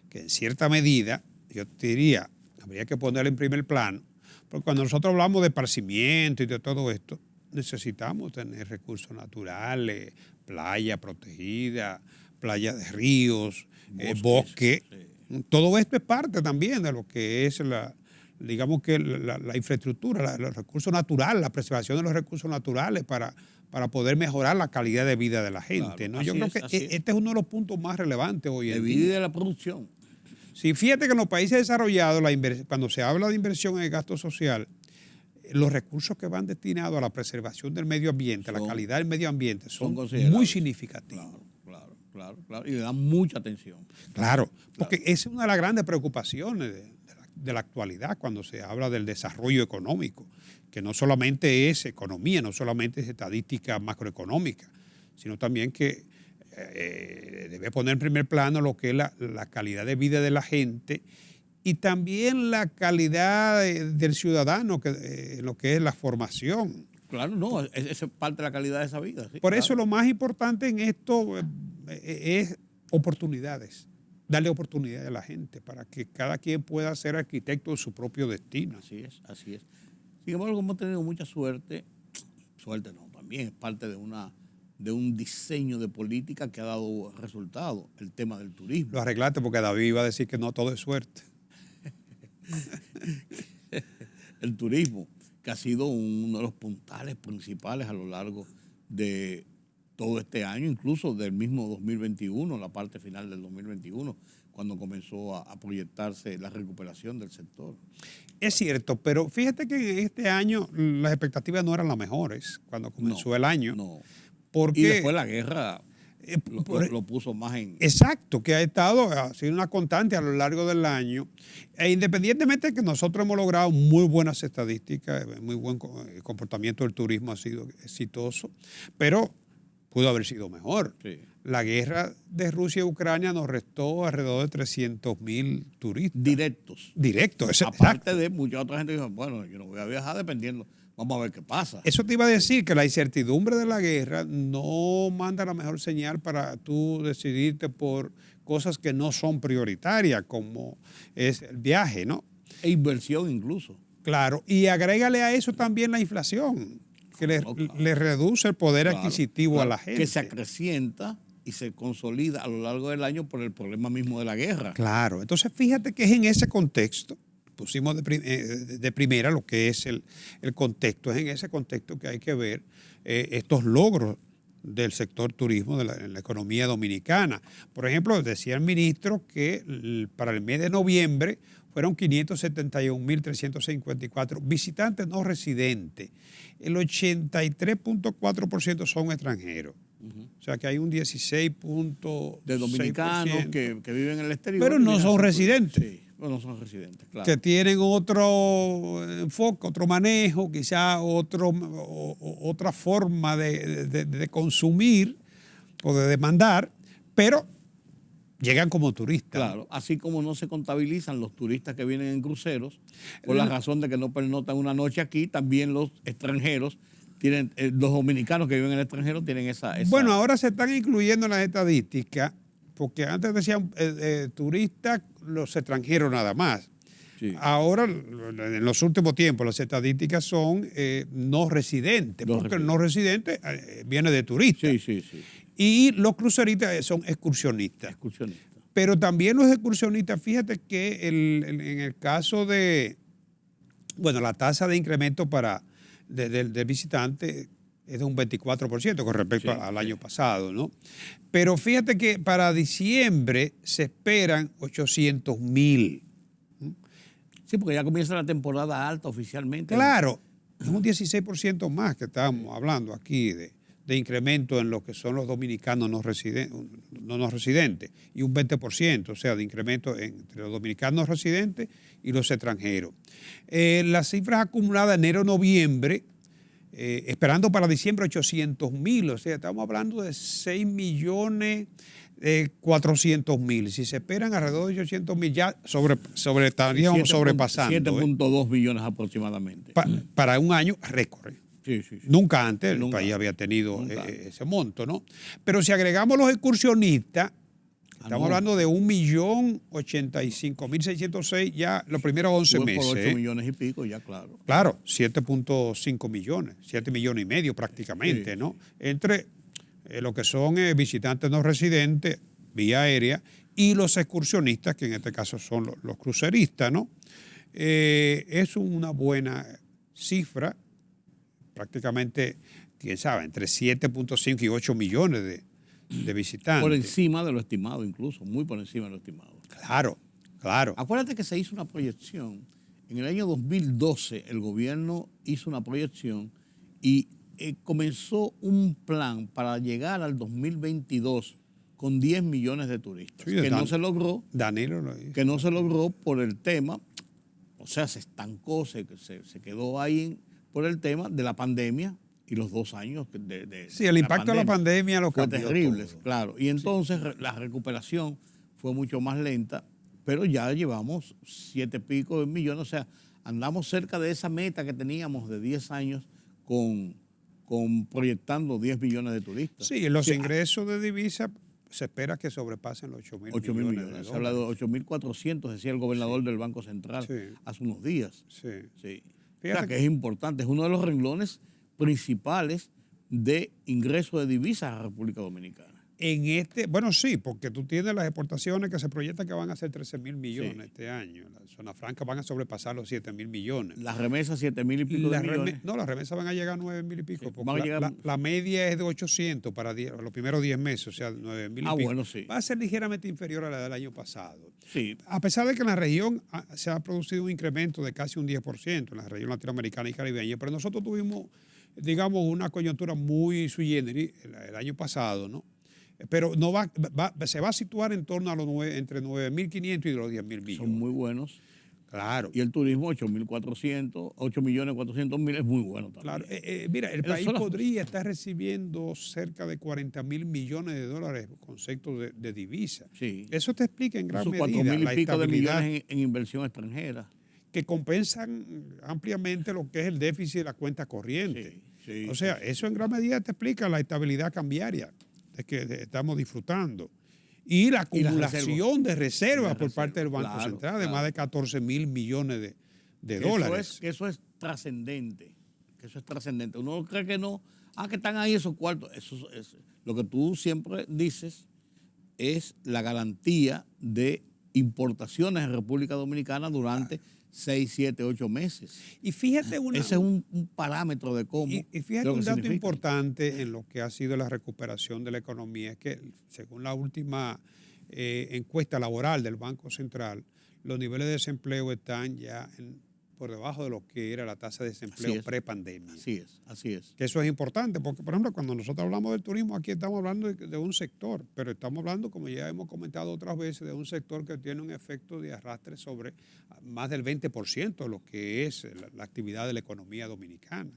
que en cierta medida, yo te diría, habría que ponerla en primer plano, porque cuando nosotros hablamos de esparcimiento y de todo esto, necesitamos tener recursos naturales, playa protegida, playa de ríos, bosque. Sí. Todo esto es parte también de lo que es la infraestructura, los recursos naturales, la preservación de los recursos naturales para poder mejorar la calidad de vida de la gente. Claro, ¿no? Yo creo que este es uno de los puntos más relevantes hoy en día. De vida y de la producción. Sí, fíjate que en los países desarrollados, cuando se habla de inversión en el gasto social, los recursos que van destinados a la preservación del medio ambiente, a la calidad del medio ambiente, son muy significativos. Claro. claro. Y le dan mucha atención. Claro, porque esa es una de las grandes preocupaciones de la actualidad cuando se habla del desarrollo económico, que no solamente es economía, no solamente es estadística macroeconómica, sino también que debe poner en primer plano lo que es la calidad de vida de la gente y también la calidad del ciudadano, lo que es la formación. Claro, no, esa es parte de la calidad de esa vida. Sí, Por eso claro. lo más importante en esto es oportunidades, darle oportunidades a la gente para que cada quien pueda ser arquitecto de su propio destino. Así es. Sin embargo, hemos tenido mucha suerte no, también es parte de un diseño de política que ha dado resultado, el tema del turismo. Lo arreglaste porque David iba a decir que no todo es suerte. El turismo, que ha sido uno de los puntales principales a lo largo de todo este año, incluso del mismo 2021, la parte final del 2021, cuando comenzó a proyectarse la recuperación del sector. Es cierto, pero fíjate que este año las expectativas no eran las mejores cuando comenzó el año. No. Porque, y después la guerra lo puso más en... Exacto, que ha sido una constante a lo largo del año. E independientemente de que nosotros hemos logrado muy buenas estadísticas, muy buen comportamiento del turismo ha sido exitoso, pero pudo haber sido mejor. Sí. La guerra de Rusia y Ucrania nos restó alrededor de 300,000 turistas. Directos, Aparte de mucha otra gente que dijo, bueno, yo no voy a viajar dependiendo, vamos a ver qué pasa. Eso te iba a decir, que la incertidumbre de la guerra no manda la mejor señal para tú decidirte por cosas que no son prioritarias, como es el viaje, ¿no? E inversión incluso. Claro, y agrégale a eso también la inflación, que le reduce el poder adquisitivo a la gente. Que se acrecienta y se consolida a lo largo del año por el problema mismo de la guerra. Claro, entonces fíjate que es en ese contexto, pusimos de primera lo que es el contexto, es en ese contexto que hay que ver estos logros del sector turismo en la economía dominicana. Por ejemplo, decía el ministro que para el mes de noviembre fueron 571,354 visitantes no residentes. El 83.4% son extranjeros. O sea que hay un 16.6% de dominicanos que viven en el exterior. Pero no son residentes. Sí, pero no son residentes, claro. Que tienen otro enfoque, otro manejo, quizá otra forma de consumir o de demandar, pero llegan como turistas. Claro, así como no se contabilizan los turistas que vienen en cruceros, por la razón de que no pernoctan una noche aquí, también los extranjeros tienen, los dominicanos que viven en el extranjero tienen esa... Bueno, ahora se están incluyendo en las estadísticas, porque antes decían turistas, los extranjeros nada más. Sí. Ahora, en los últimos tiempos, las estadísticas son no residentes, porque el no residente viene de turista. Sí. Y los cruceristas son excursionistas. Pero también los excursionistas, fíjate que en el caso de, bueno, la tasa de incremento del visitante es de un 24% con respecto al año pasado, ¿no? Pero fíjate que para diciembre se esperan 800,000. Sí, porque ya comienza la temporada alta oficialmente. Claro, es un 16% más que estamos hablando aquí de incremento en lo que son los dominicanos no residentes y un 20%, o sea, de incremento entre los dominicanos residentes y los extranjeros. Las cifras acumuladas enero-noviembre, esperando para diciembre 800,000, o sea, estamos hablando de 6,400,000. Si se esperan alrededor de 800,000, ya estaríamos sobrepasando. 7.2 billones aproximadamente. Para un año récord. Sí. Nunca antes el país había tenido ese monto, ¿no? Pero si agregamos los excursionistas, estamos hablando de 1,085,606 ya los primeros 11 meses. Por 8 millones y pico, ya claro. Claro, 7.5 millones, 7 millones y medio prácticamente, ¿no? Entre lo que son visitantes no residentes, vía aérea, y los excursionistas, que en este caso son los cruceristas, ¿no? Es una buena cifra. Prácticamente, quién sabe, entre 7.5 y 8 millones de visitantes. Por encima de lo estimado incluso, muy por encima de lo estimado. Claro. Acuérdate que se hizo una proyección. En el año 2012 el gobierno hizo una proyección y comenzó un plan para llegar al 2022 con 10 millones de turistas. Sí, que no se logró. Danilo lo hizo. Que no se logró por el tema, o sea, se estancó, se quedó ahí por el tema de la pandemia y los 2 años de sí, el impacto de la pandemia lo fue cambió terrible, todo. claro. Y entonces la recuperación fue mucho más lenta, pero ya llevamos 7 y pico de millones, o sea, andamos cerca de esa meta que teníamos de 10 años con proyectando 10 millones de turistas. Sí, los ingresos de divisa se espera que sobrepasen los 8.000 millones. Se habla de 8.400, decía el gobernador del Banco Central hace unos días. Sí. O sea, que es importante, es uno de los renglones principales de ingreso de divisas a la República Dominicana. Bueno, sí, porque tú tienes las exportaciones que se proyecta que van a ser 13.000 millones este año. Las zonas francas van a sobrepasar los 7.000 millones. Las remesas 7.000 y pico de millones. No, las remesas van a llegar a 9.000 y pico. Sí, porque la media es de 800 para los primeros 10 meses, o sea, 9.000 y pico. Bueno, sí. Va a ser ligeramente inferior a la del año pasado. Sí. A pesar de que en la región se ha producido un incremento de casi un 10% en la región latinoamericana y caribeña, pero nosotros tuvimos, digamos, una coyuntura muy sui generis el año pasado, ¿no? Pero se va a situar en torno a entre 9.500 y los 10.000 millones. Son muy buenos. Claro. Y el turismo, 8.400.000 es muy bueno también. Claro. Mira, el país podría estar recibiendo cerca de 40.000 millones de dólares concepto de divisa. Sí. Eso te explica en gran medida 4.000 y pico de estabilidad millones en inversión extranjera. que compensan ampliamente lo que es el déficit de la cuenta corriente. O sea, eso en gran medida te explica la estabilidad cambiaria de que estamos disfrutando. Y la acumulación de reservas por parte del Banco Central de más de 14.000 millones de dólares. Eso es trascendente. Uno cree que no. Que están ahí esos cuartos. Eso es lo que tú siempre dices, es la garantía de importaciones en República Dominicana durante 6, 7, 8 meses. Y fíjate ese es un parámetro de cómo. Y fíjate un dato importante en lo que ha sido la recuperación de la economía, es que según la última encuesta laboral del Banco Central, los niveles de desempleo están ya por debajo de lo que era la tasa de desempleo prepandemia. Así es. Que eso es importante, porque por ejemplo, cuando nosotros hablamos del turismo, aquí estamos hablando de un sector, pero estamos hablando, como ya hemos comentado otras veces, de un sector que tiene un efecto de arrastre sobre más del 20% de lo que es la actividad de la economía dominicana,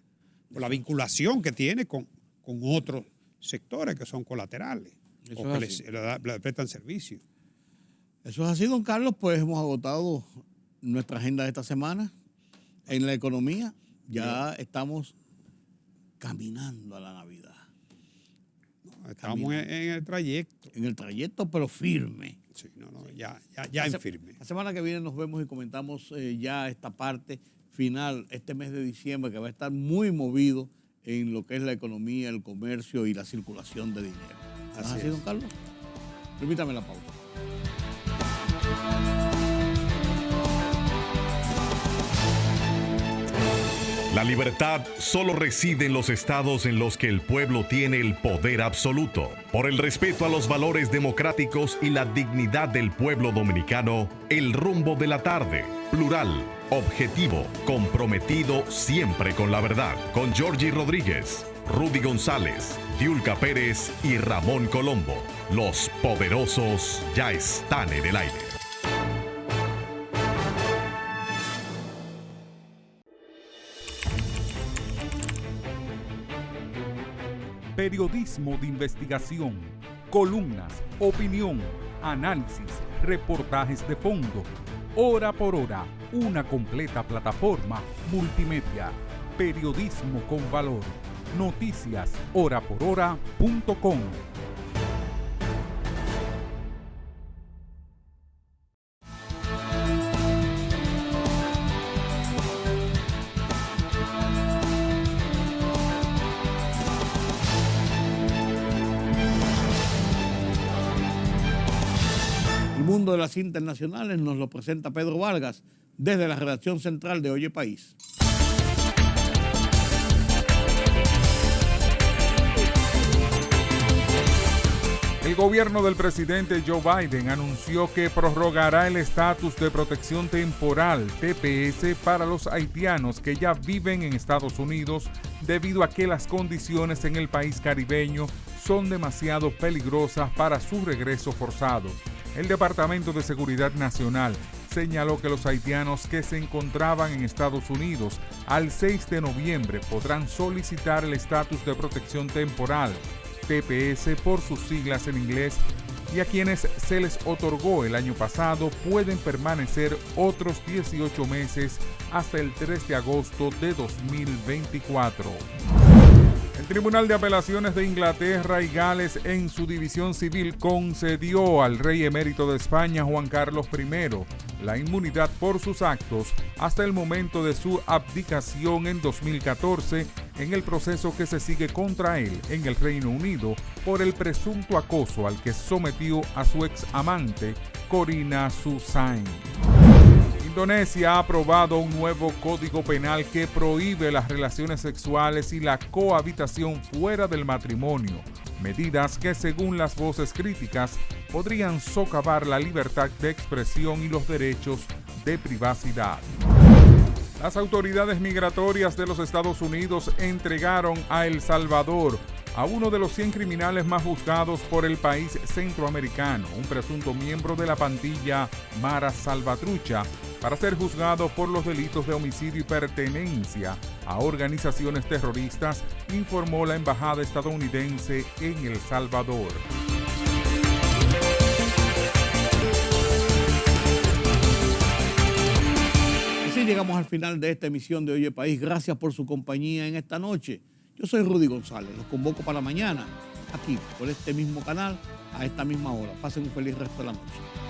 por la vinculación que tiene con otros sectores que son colaterales o que le prestan servicio. Eso es así, don Carlos, pues hemos agotado nuestra agenda de esta semana. En la economía ya estamos caminando a la Navidad. Estamos en el trayecto. En el trayecto, pero firme. Sí, ya en firme. La semana que viene nos vemos y comentamos ya esta parte final, este mes de diciembre, que va a estar muy movido en lo que es la economía, el comercio y la circulación de dinero. ¿Así, don Carlos? Permítame la pausa. La libertad solo reside en los estados en los que el pueblo tiene el poder absoluto. Por el respeto a los valores democráticos y la dignidad del pueblo dominicano, el rumbo de la tarde, plural, objetivo, comprometido siempre con la verdad. Con Georgie Rodríguez, Rudy González, Diulca Pérez y Ramón Colombo. Los poderosos ya están en el aire. Periodismo de investigación, columnas, opinión, análisis, reportajes de fondo. Hora por hora, una completa plataforma multimedia. Periodismo con valor. Noticias horaporhora.com. El mundo de las internacionales nos lo presenta Pedro Vargas desde la redacción central de Oye País. El gobierno del presidente Joe Biden anunció que prorrogará el estatus de protección temporal, TPS, para los haitianos que ya viven en Estados Unidos debido a que las condiciones en el país caribeño son demasiado peligrosas para su regreso forzado. El Departamento de Seguridad Nacional señaló que los haitianos que se encontraban en Estados Unidos al 6 de noviembre podrán solicitar el estatus de protección temporal, TPS por sus siglas en inglés, y a quienes se les otorgó el año pasado pueden permanecer otros 18 meses hasta el 3 de agosto de 2024. El Tribunal de Apelaciones de Inglaterra y Gales en su división civil concedió al rey emérito de España, Juan Carlos I, la inmunidad por sus actos hasta el momento de su abdicación en 2014 en el proceso que se sigue contra él en el Reino Unido por el presunto acoso al que sometió a su ex amante, Corina Susain. Indonesia ha aprobado un nuevo código penal que prohíbe las relaciones sexuales y la cohabitación fuera del matrimonio, medidas que, según las voces críticas, podrían socavar la libertad de expresión y los derechos de privacidad. Las autoridades migratorias de los Estados Unidos entregaron a El Salvador a uno de los 100 criminales más buscados por el país centroamericano, un presunto miembro de la pandilla Mara Salvatrucha, para ser juzgado por los delitos de homicidio y pertenencia a organizaciones terroristas, informó la embajada estadounidense en El Salvador. Así llegamos al final de esta emisión de Oye País. Gracias por su compañía en esta noche. Yo soy Rudy González. Los convoco para mañana, aquí, por este mismo canal, a esta misma hora. Pasen un feliz resto de la noche.